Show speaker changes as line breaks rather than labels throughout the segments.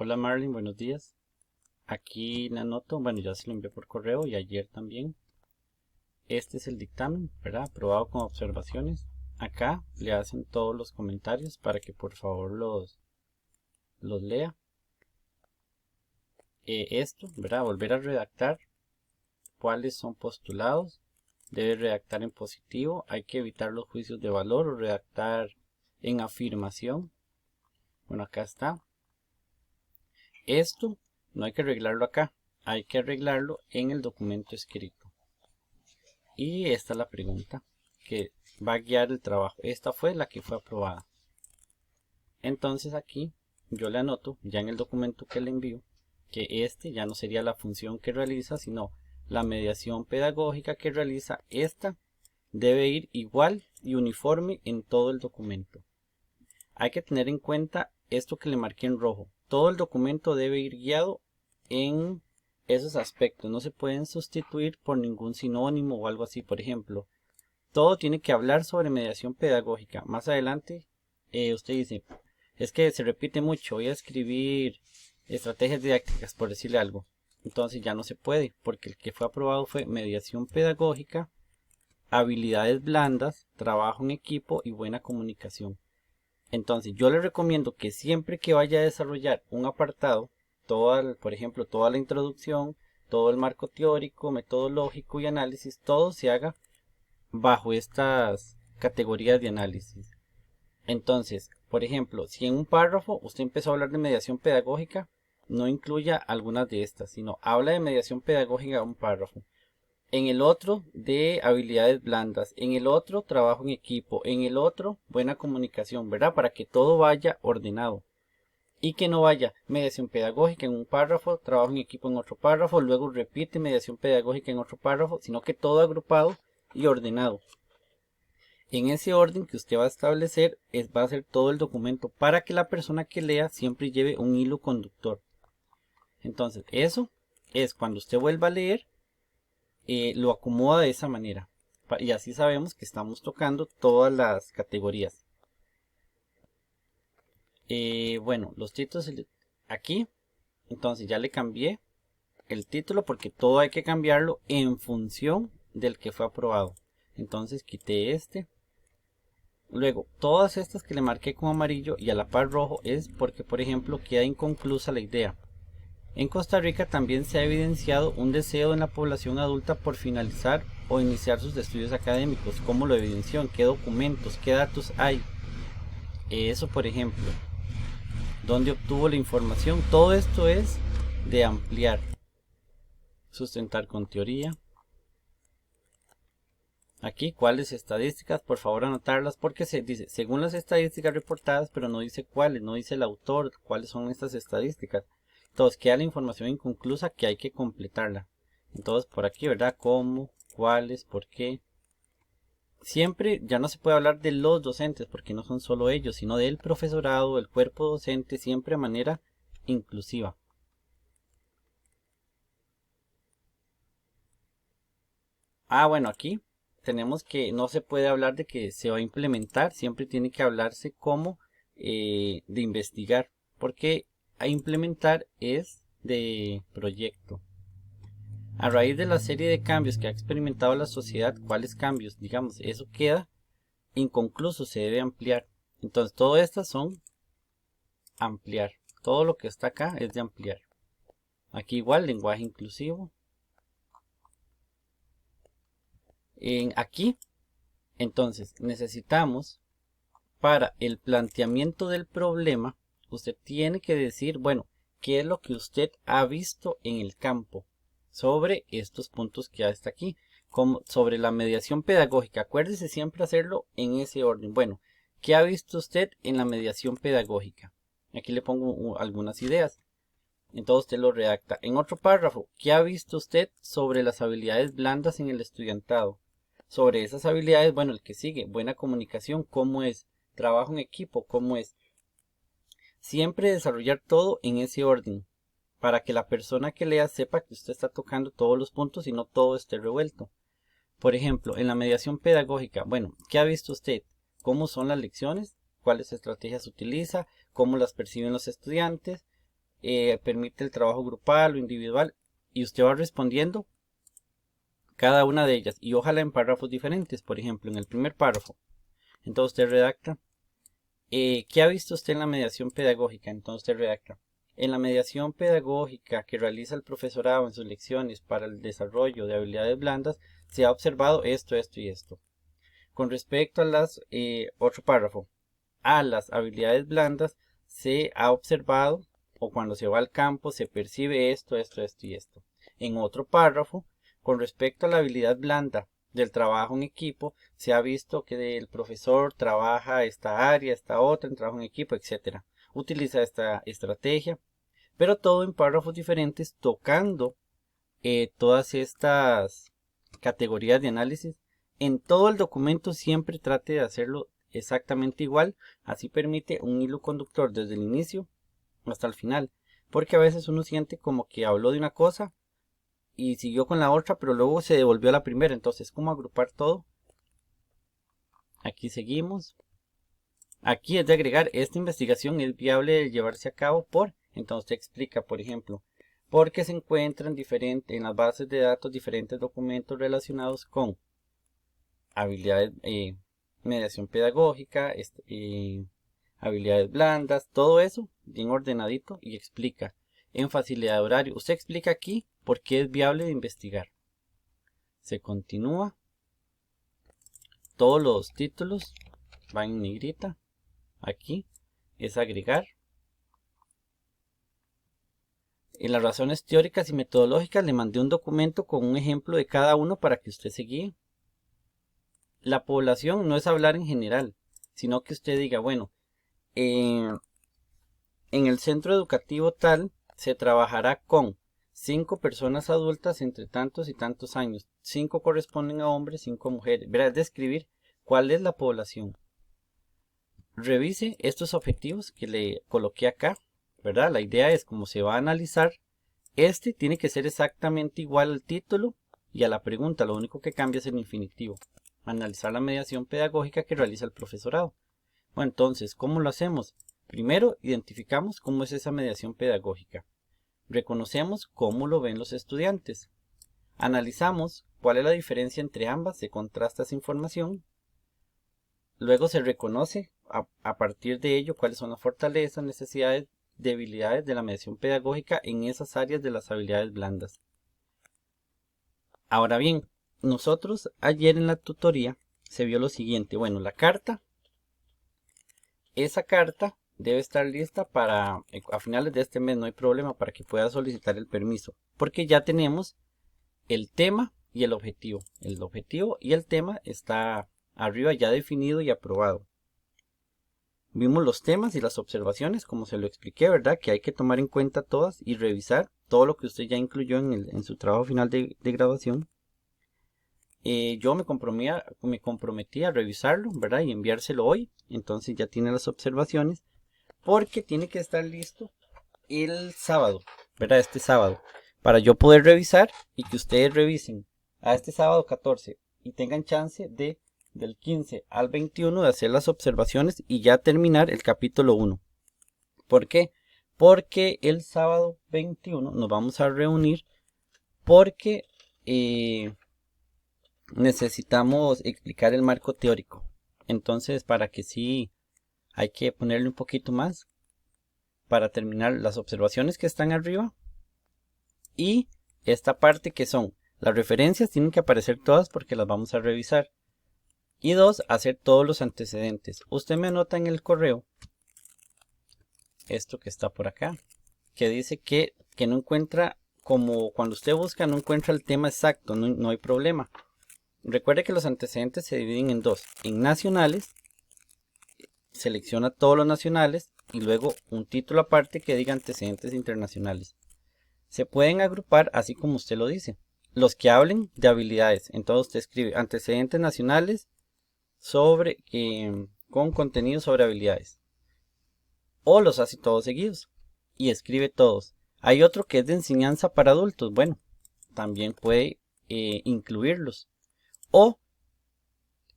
Hola Marlene, buenos días. Aquí le anoto, bueno, ya se lo envié por correo y ayer también. Este es el dictamen, ¿verdad? Aprobado con observaciones. Acá le hacen todos los comentarios para que por favor los lea. Esto, ¿verdad? Volver a redactar cuáles son postulados. Debe redactar en positivo. Hay que evitar los juicios de valor o redactar en afirmación. Bueno, acá está. Esto no hay que arreglarlo acá. Hay que arreglarlo en el documento escrito. Y esta es la pregunta que va a guiar el trabajo. Esta fue la que fue aprobada. Entonces aquí yo le anoto ya en el documento que le envío que este ya no sería la función que realiza, sino la mediación pedagógica que realiza. Esta debe ir igual y uniforme en todo el documento. Hay que tener en cuenta esto que le marqué en rojo. Todo el documento debe ir guiado en esos aspectos. No se pueden sustituir por ningún sinónimo o algo así. Por ejemplo, todo tiene que hablar sobre mediación pedagógica. Más adelante, usted dice, es que se repite mucho, voy a escribir estrategias didácticas, por decirle algo. Entonces ya no se puede, porque el que fue aprobado fue mediación pedagógica, habilidades blandas, trabajo en equipo y buena comunicación. Entonces yo le recomiendo que siempre que vaya a desarrollar un apartado, por ejemplo, toda la introducción, todo el marco teórico, metodológico y análisis, todo se haga bajo estas categorías de análisis. Entonces, por ejemplo, si en un párrafo usted empezó a hablar de mediación pedagógica, no incluya algunas de estas, sino habla de mediación pedagógica en un párrafo. En el otro, de habilidades blandas. En el otro, trabajo en equipo. En el otro, buena comunicación, ¿verdad? Para que todo vaya ordenado. Y que no vaya mediación pedagógica en un párrafo, trabajo en equipo en otro párrafo, luego repite mediación pedagógica en otro párrafo, sino que todo agrupado y ordenado. En ese orden que usted va a establecer, va a ser todo el documento para que la persona que lea siempre lleve un hilo conductor. Entonces, eso es cuando usted vuelva a leer, lo acomoda de esa manera. Y así sabemos que estamos tocando todas las categorías. Bueno, los títulos aquí. Entonces ya le cambié el título porque todo hay que cambiarlo en función del que fue aprobado. Entonces quité este. Luego, todas estas que le marqué con amarillo y a la par rojo es porque, por ejemplo, queda inconclusa la idea. En Costa Rica también se ha evidenciado un deseo en la población adulta por finalizar o iniciar sus estudios académicos. ¿Cómo lo evidenció? ¿En qué documentos? ¿Qué datos hay? Eso, por ejemplo. ¿Dónde obtuvo la información? Todo esto es de ampliar. Sustentar con teoría. Aquí, ¿cuáles estadísticas? Por favor anotarlas porque se dice, según las estadísticas reportadas, pero no dice cuáles, no dice el autor, cuáles son estas estadísticas. Entonces queda la información inconclusa que hay que completarla. Entonces por aquí, ¿verdad? ¿Cómo? ¿Cuáles? ¿Por qué? Siempre ya no se puede hablar de los docentes porque no son solo ellos, sino del profesorado, del cuerpo docente, siempre de manera inclusiva. Bueno, aquí tenemos que no se puede hablar de que se va a implementar, siempre tiene que hablarse como de investigar, porque a implementar es de proyecto. A raíz de la serie de cambios que ha experimentado la sociedad, ¿cuáles cambios? Digamos, eso queda inconcluso, se debe ampliar. Entonces, todas estas son ampliar. Todo lo que está acá es de ampliar. Aquí igual, lenguaje inclusivo. Aquí, entonces, necesitamos para el planteamiento del problema, usted tiene que decir, bueno, ¿qué es lo que usted ha visto en el campo sobre estos puntos que hasta aquí? Como sobre la mediación pedagógica. Acuérdese siempre hacerlo en ese orden. Bueno, ¿qué ha visto usted en la mediación pedagógica? Aquí le pongo algunas ideas. Entonces usted lo redacta. En otro párrafo, ¿qué ha visto usted sobre las habilidades blandas en el estudiantado? Sobre esas habilidades, bueno, el que sigue, buena comunicación, ¿cómo es? Trabajo en equipo, ¿cómo es? Siempre desarrollar todo en ese orden, para que la persona que lea sepa que usted está tocando todos los puntos y no todo esté revuelto. Por ejemplo, en la mediación pedagógica, bueno, ¿qué ha visto usted? ¿Cómo son las lecciones? ¿Cuáles estrategias utiliza? ¿Cómo las perciben los estudiantes? permite el trabajo grupal o individual, y usted va respondiendo cada una de ellas, y ojalá en párrafos diferentes. Por ejemplo, en el primer párrafo, entonces usted redacta, ¿qué ha visto usted en la mediación pedagógica? Entonces usted redacta, en la mediación pedagógica que realiza el profesorado en sus lecciones para el desarrollo de habilidades blandas, se ha observado esto, esto y esto. Con respecto a las, otro párrafo, a las habilidades blandas se ha observado, o cuando se va al campo se percibe esto, esto, esto y esto. En otro párrafo, con respecto a la habilidad blanda del trabajo en equipo, se ha visto que el profesor trabaja esta área, esta otra, en trabajo en equipo, etc. Utiliza esta estrategia, pero todo en párrafos diferentes, tocando todas estas categorías de análisis. En todo el documento siempre trate de hacerlo exactamente igual, así permite un hilo conductor desde el inicio hasta el final, porque a veces uno siente como que habló de una cosa y siguió con la otra, pero luego se devolvió a la primera. Entonces, ¿cómo agrupar todo? Aquí seguimos. Aquí es de agregar, esta investigación es viable de llevarse a cabo por, entonces te explica, por ejemplo, porque se encuentran en las bases de datos diferentes documentos relacionados con habilidades, mediación pedagógica, habilidades blandas, todo eso bien ordenadito, y explica en facilidad de horario. Usted explica aquí por qué es viable de investigar. Se continúa. Todos los títulos van en negrita. Aquí es agregar. En las razones teóricas y metodológicas le mandé un documento con un ejemplo de cada uno para que usted se guíe. La población no es hablar en general, sino que usted diga, bueno, en el centro educativo tal se trabajará con 5 personas adultas entre tantos y tantos años. 5 corresponden a hombres, 5 mujeres. Verá, es describir cuál es la población. Revise estos objetivos que le coloqué acá, ¿verdad? La idea es, como se va a analizar, este tiene que ser exactamente igual al título y a la pregunta. Lo único que cambia es el infinitivo. Analizar la mediación pedagógica que realiza el profesorado. Bueno, entonces, ¿cómo lo hacemos? Primero, identificamos cómo es esa mediación pedagógica. Reconocemos cómo lo ven los estudiantes. Analizamos cuál es la diferencia entre ambas, se contrasta esa información. Luego se reconoce a partir de ello cuáles son las fortalezas, necesidades, debilidades de la mediación pedagógica en esas áreas de las habilidades blandas. Ahora bien, nosotros ayer en la tutoría se vio lo siguiente. Bueno, la carta, esa carta debe estar lista para a finales de este mes, no hay problema, para que pueda solicitar el permiso, porque ya tenemos el tema y el objetivo. El objetivo y el tema está arriba ya definido y aprobado. Vimos los temas y las observaciones, como se lo expliqué, ¿verdad? Que hay que tomar en cuenta todas y revisar todo lo que usted ya incluyó en su trabajo final de graduación. Yo me comprometí a revisarlo, ¿verdad? Y enviárselo hoy. Entonces ya tiene las observaciones, porque tiene que estar listo el sábado, ¿verdad? Este sábado, para yo poder revisar y que ustedes revisen a este sábado 14 y tengan chance de del 15 al 21 de hacer las observaciones y ya terminar el capítulo 1. ¿Por qué? Porque el sábado 21 nos vamos a reunir porque necesitamos explicar el marco teórico. Entonces, para que sí, hay que ponerle un poquito más para terminar las observaciones que están arriba. Y esta parte que son las referencias, tienen que aparecer todas porque las vamos a revisar. Y 2, hacer todos los antecedentes. Usted me anota en el correo esto que está por acá, que dice que no encuentra, como cuando usted busca no encuentra el tema exacto, no hay problema. Recuerde que los antecedentes se dividen en 2, en nacionales, selecciona todos los nacionales y luego un título aparte que diga antecedentes internacionales. Se pueden agrupar así como usted lo dice, los que hablen de habilidades. Entonces usted escribe antecedentes nacionales sobre con contenido sobre habilidades, o los hace todos seguidos y escribe todos. Hay otro que es de enseñanza para adultos, bueno, también puede incluirlos, o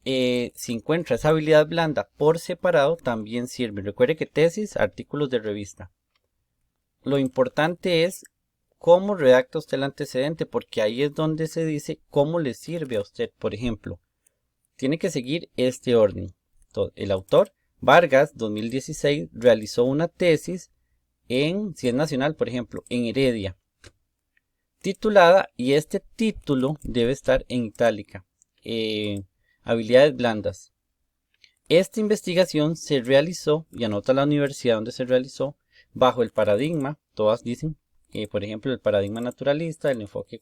si encuentra esa habilidad blanda por separado también sirve. Recuerde que tesis, artículos de revista. lo importante es cómo redacta usted el antecedente, porque ahí es donde se dice cómo le sirve a usted. Por ejemplo, tiene que seguir este orden. El autor, Vargas, 2016, realizó una tesis en, si es nacional, por ejemplo, en Heredia, titulada, y este título debe estar en itálica, habilidades blandas. Esta investigación se realizó, y anota la universidad donde se realizó, bajo el paradigma, todas dicen, por ejemplo, el paradigma naturalista, del enfoque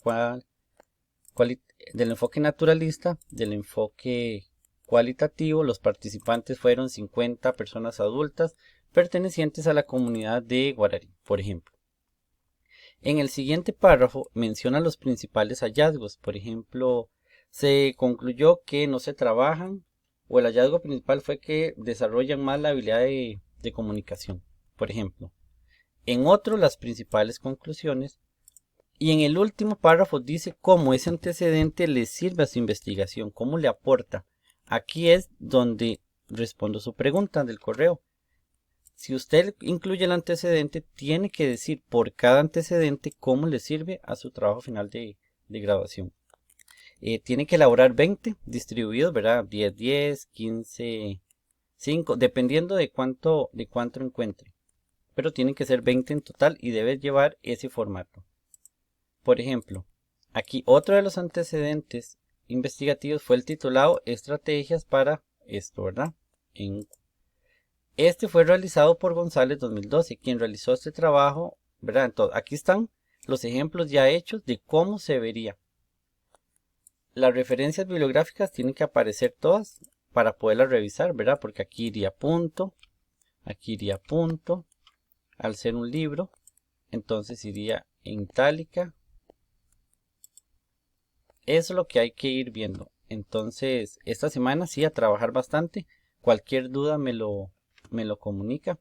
naturalista, del enfoque cualitativo. Los participantes fueron 50 personas adultas pertenecientes a la comunidad de Guarari, por ejemplo. En el siguiente párrafo menciona los principales hallazgos. Por ejemplo, se concluyó que no se trabajan, o el hallazgo principal fue que desarrollan más la habilidad de comunicación, por ejemplo. En otro, las principales conclusiones. Y en el último párrafo dice cómo ese antecedente le sirve a su investigación, cómo le aporta. Aquí es donde respondo su pregunta del correo. Si usted incluye el antecedente, tiene que decir por cada antecedente cómo le sirve a su trabajo final de graduación. Tiene que elaborar 20 distribuidos, ¿verdad? 10, 10, 15, 5, dependiendo de cuánto encuentre. Pero tienen que ser 20 en total y debe llevar ese formato. Por ejemplo, aquí otro de los antecedentes investigativos fue el titulado Estrategias para esto, ¿verdad? Este fue realizado por González 2012, quien realizó este trabajo, ¿verdad? Entonces, aquí están los ejemplos ya hechos de cómo se vería. Las referencias bibliográficas tienen que aparecer todas para poderlas revisar, ¿verdad? Porque aquí iría punto, al ser un libro, entonces iría en itálica. Eso es lo que hay que ir viendo. Entonces, esta semana sí a trabajar bastante. Cualquier duda me lo comunica.